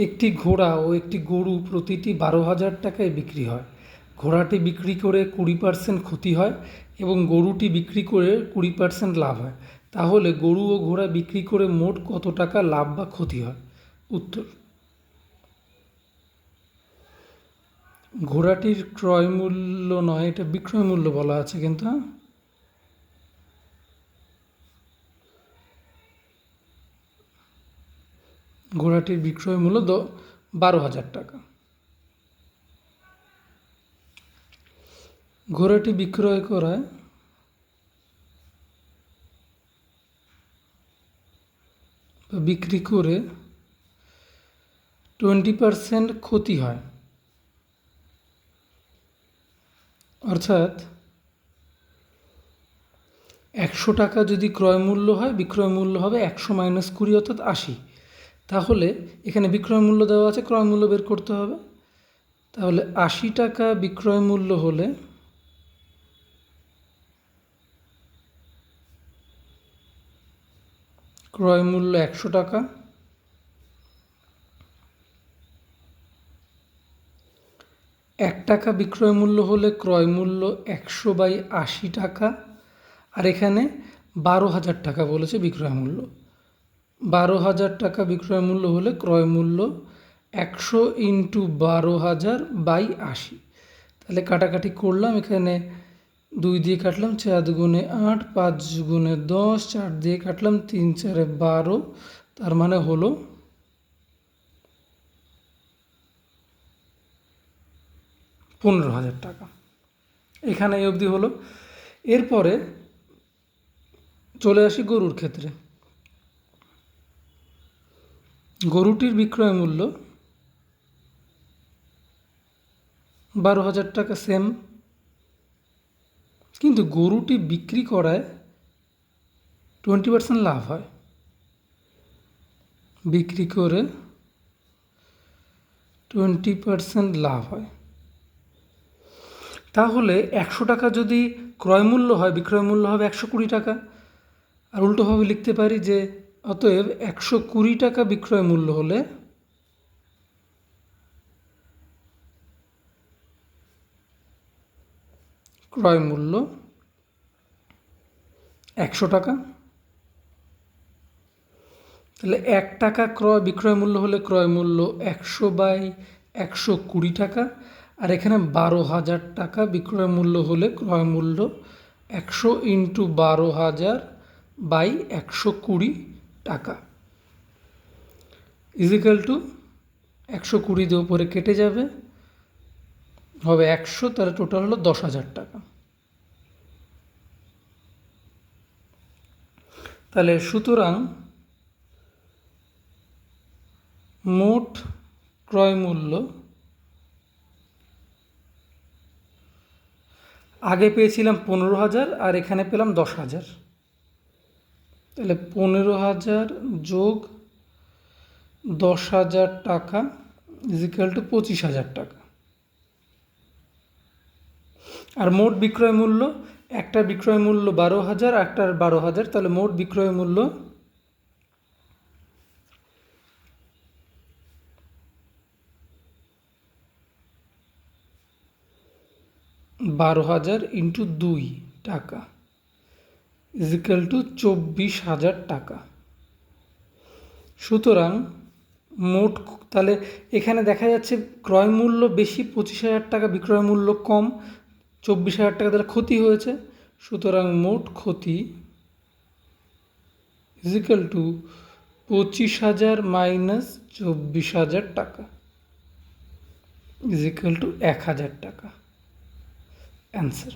একটি ঘোড়া ও একটি গরু প্রতিটি 12,000 টাকায় বিক্রি হয়। ঘোড়াটি বিক্রি করে 20% ক্ষতি হয় এবং গরুটি বিক্রি করে 20% লাভ হয়। তাহলে গরু ও ঘোড়া বিক্রি করে মোট কত টাকা লাভ বা ক্ষতি হয়? উত্তর: ঘোড়াটির ক্রয় মূল্য নয়, এটা বিক্রয় মূল্য বলা আছে কিন্তু। ঘোড়াটির বিক্রয় মূল্য 12,000 টাকা। ঘোড়াটি বিক্রয় করায় বিক্রি করে 20% ক্ষতি হয়, অর্থাৎ 100 টাকা যদি ক্রয় মূল্য হয়, বিক্রয় মূল্য হবে 100 - 20 অর্থাৎ 80। তাহলে এখানে বিক্রয় মূল্য দেওয়া আছে, ক্রয় মূল্য বের করতে হবে। তাহলে 80 টাকা বিক্রয় মূল্য হলে ক্রয় মূল্য 100 টাকা, 1 টাকা বিক্রয় মূল্য হলে ক্রয় মূল্য 100/80 টাকা। আর এখানে 12,000 টাকা বলেছে বিক্রয় মূল্য। 12,000 টাকা বিক্রয় মূল্য হলে ক্রয় মূল্য 100 × 12,000/80। তাহলে কাটাকাটি করলাম, এখানে 2 দিয়ে কাটলাম, 4 × 8, 5 × 10, 4 দিয়ে কাটলাম, 3 × 4 = 12, তার মানে হলো 15,000 টাকা। এখানে এই অবধি হলো। এরপরে চলে আসি গরুর ক্ষেত্রে। গরুটির বিক্রয় মূল্য 12,000 টাকা, সেম, কিন্তু গরুটি বিক্রি করায় 20% লাভ হয়। বিক্রি করে 20% লাভ হয়। তাহলে 100 টাকা যদি ক্রয় মূল্য হয়, বিক্রয় মূল্য হবে 120 টাকা। আর উল্টোভাবে লিখতে পারি যে অতএব 120 টাকা বিক্রয় মূল্য হলে ক্রয় মূল্য 100 টাকা। তাহলে 1 টাকা বিক্রয় মূল্য হলে ক্রয় মূল্য 100/120 টাকা। আর এখানে 12,000 টাকা বিক্রয় মূল্য হলে ক্রয় মূল্য 100 × 12,000/120 টাকা = 120 দিয়ে উপরে কেটে যাবে, হবে 100, তাহলে টোটাল হলো 10,000 টাকা। তাহলে সুতরাং মোট ক্রয় মূল্য আগে পেয়েছিলাম 15,000 আর এখানে পেলাম 10,000। তাহলে 15,000 + 10,000 টাকা = 25,000 টাকা। আর মোট বিক্রয় মূল্য, একটা বিক্রয় মূল্য 12,000, একটার 12,000, তাহলে মোট বিক্রয় মূল্য 12,000 × 2 টাকা = 24,000 টাকা। সুতরাং মোট, তাহলে এখানে দেখা যাচ্ছে ক্রয় মূল্য বেশি 25,000 টাকা, বিক্রয় মূল্য কম 24,000 টাকা, তাহলে ক্ষতি হয়েছে। সুতরাং মোট ক্ষতি = 25,000 - 24,000 টাকা = 1,000 টাকা। অ্যান্সার।